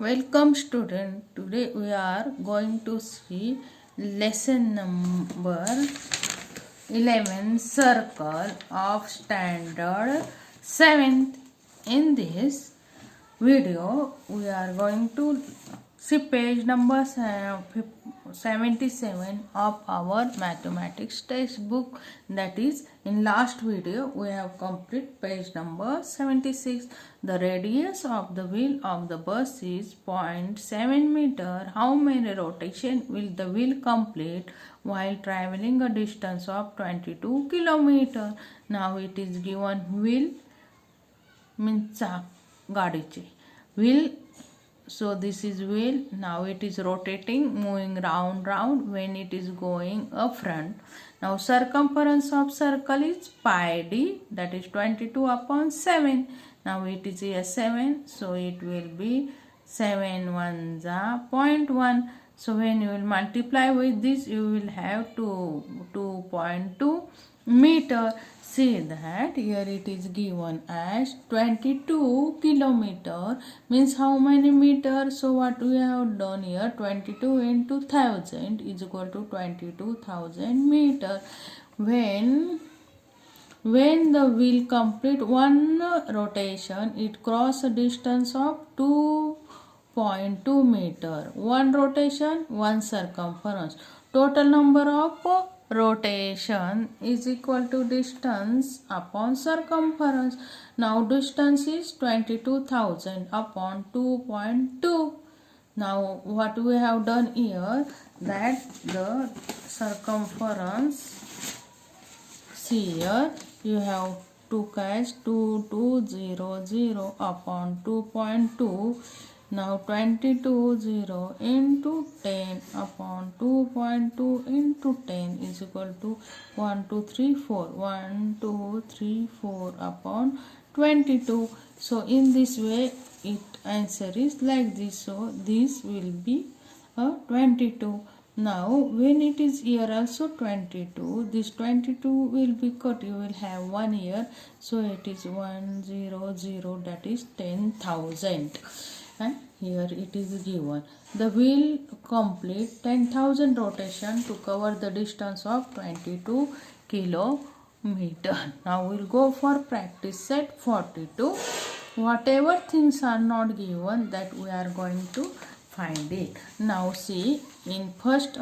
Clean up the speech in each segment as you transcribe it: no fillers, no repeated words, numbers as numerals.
Welcome student. Today we are going to see lesson number 11, circle of standard 7th. In this video we are going to see page number 77 of our mathematics textbook. That is, in last video we have complete page number 76. The radius of the wheel of the bus is 0.7 meter. How many rotation will the wheel complete while traveling a distance of 22 kilometer? Now it is given wheel means चाक गाडीचे wheel. So this is wheel. Now it is rotating, moving round when it is going up front. Now circumference of circle is pi d, that is 22 upon 7. Now it is here 7, so it will be 7 1 0.1. So when you will multiply with this, you will have 2.2 meter. See that here it is given as 22 kilometer, means how many meters? So what we have done here, 22 into 1000 is equal to 22,000 meter. When the wheel complete one rotation, it cross a distance of 2.2 meter. One rotation, one circumference. Total number of rotation is equal to distance upon circumference. Now distance is 22,000 upon 2.2. Now what we have done here, that the circumference, see here you have took as 2200 upon 2.2. Now 2200 into 10 upon 2.2 into 10 is equal to 1234. 1234 upon 22. So in this way it answer is like this. So this will be a 22. Now when it is here also 22, this 22 will be cut, you will have 1 here, so it is 100, that is 10,000. And here it is given the wheel complete 10,000 rotation to cover the distance of 22 kilometer. Now we'll go for practice set 42. Whatever things are not given, that we are going to find it. Now see, in first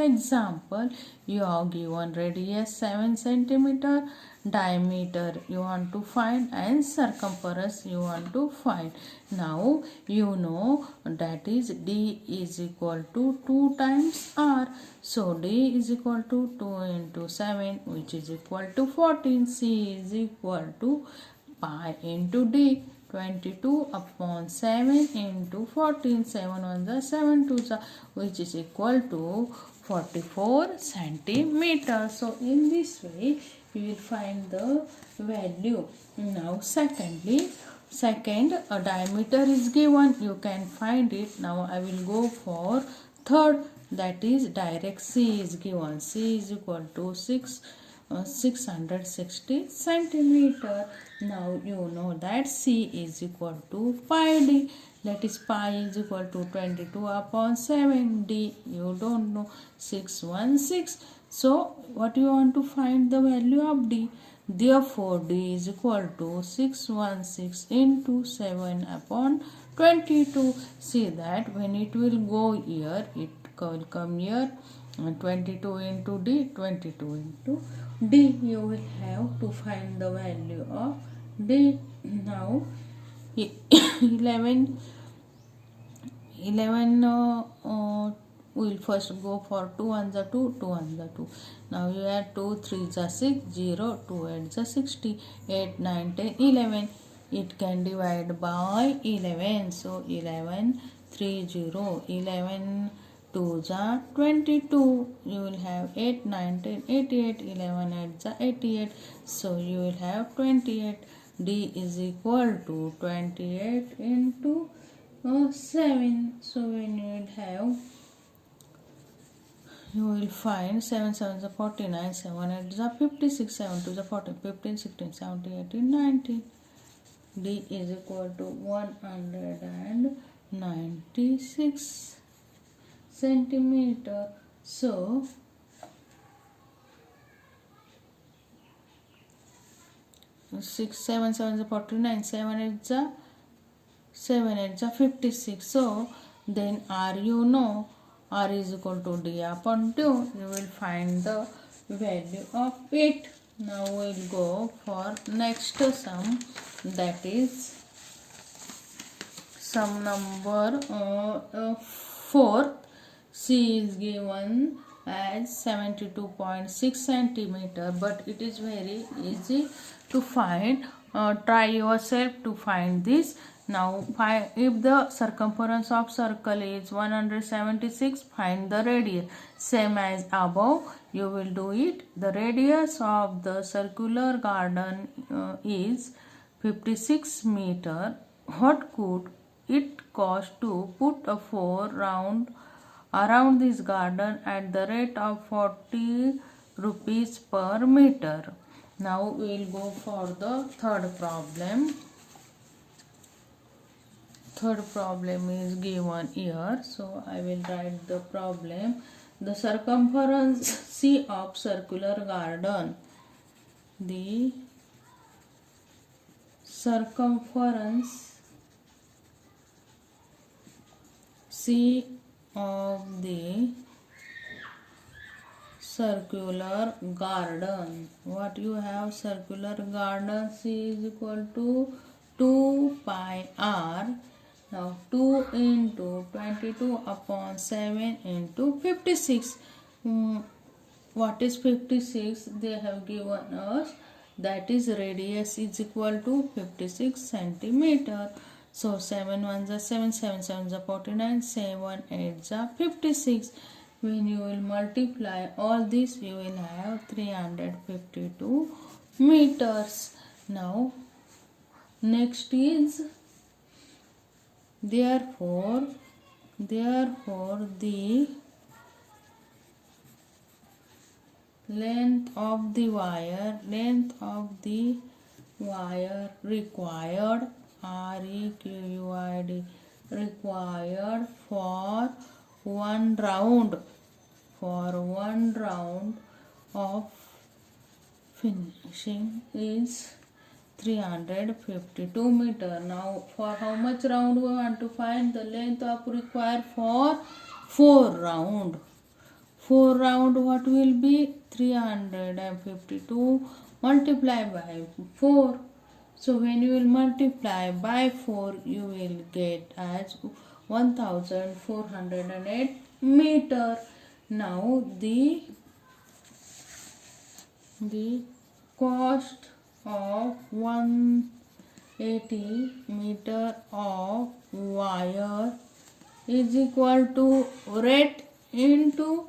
example you are given radius 7 centimeter, diameter you want to find, and circumference you want to find. Now you know that is d is equal to 2 times r. So d is equal to 2 into 7, which is equal to 14. C is equal to pi into d, 22 upon 7 into 14. 7 1 the 7 2 the, which is equal to 44 centimeters. So in this way you will find the value. Now second a diameter is given, you can find it. Now I will go for third, that is direct C is given. C is equal to 660 centimeter. Now you know that C is equal to pi d, that is pi is equal to 22 upon 7. D you don't know, 616. So what you want to find the value of d? Therefore d is equal to 616 into 7 upon 22. See that when it will go here, it will come here, 22 into d, 22 into d. You will have to find the value of d. Now 11 we'll first go for 2 1 the 2, 2 1 the 2. Now you add 2 3 the 6, 0, 2 8 the 60, 8 9 10 11. It can divide by 11. So 11 3 0, 11 2 the 22. You will have 8 9 10 88, 11 8 the 88. So you will have 28. D is equal to 28 into 7. So when you will have, you will find 7 7 is 49, 7 8 is 56, 7 2 is 40, 15 16 17 18 19. D is equal to 196 centimeter. So 6 7 7 is 49, 7 8 is 7 8 is 56. So then R, you know, R is equal to D upon 2. You will find the value of it. Now we'll go for next sum, that is sum number 4. C is given as 72.6 centimeter, but it is very easy to find. Try yourself to find this. Now if the circumference of circle is 176, find the radius. Same as above, you will do it. The radius of the circular garden is 56 meter. What could it cost to put a 4 round around this garden at the rate of 40 rupees per meter? Now we will go for the third problem. Third problem is given here, so I will write the problem. The circumference C of circular garden. The circumference C of the circular garden. What you have? Circular garden C is equal to 2 pi r. Now 2 into 22 upon 7 into 56. What is 56? They have given us, that is radius is equal to 56 centimeter. So 7 1s are 7, 7 7s are 49, 7 8s are 56. When you will multiply all this, you will have 352 meters. Now next is therefore the length of the wire required, REQUID, required for one round of finishing is 352 meter. Now for how much round we want to find? The length of required for 4 round. 4 round, what will be? 352 multiplied by 4. So when you will multiply by 4, you will get as 1408 meter. Now the cost of 180 meter of wire is equal to rate into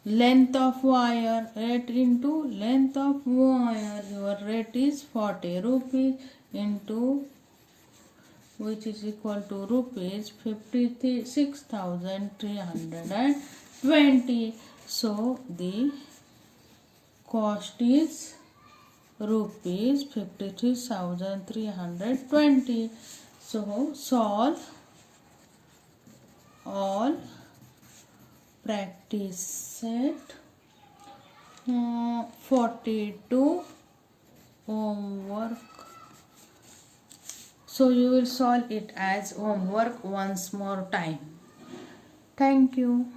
length of wire. Rate into length of wire. Your rate is 40 rupees into, which is equal to rupees 56,320. So the cost is rupees 53,320. So solve all practice set 42 homework. So you will solve it as homework once more time. Thank you.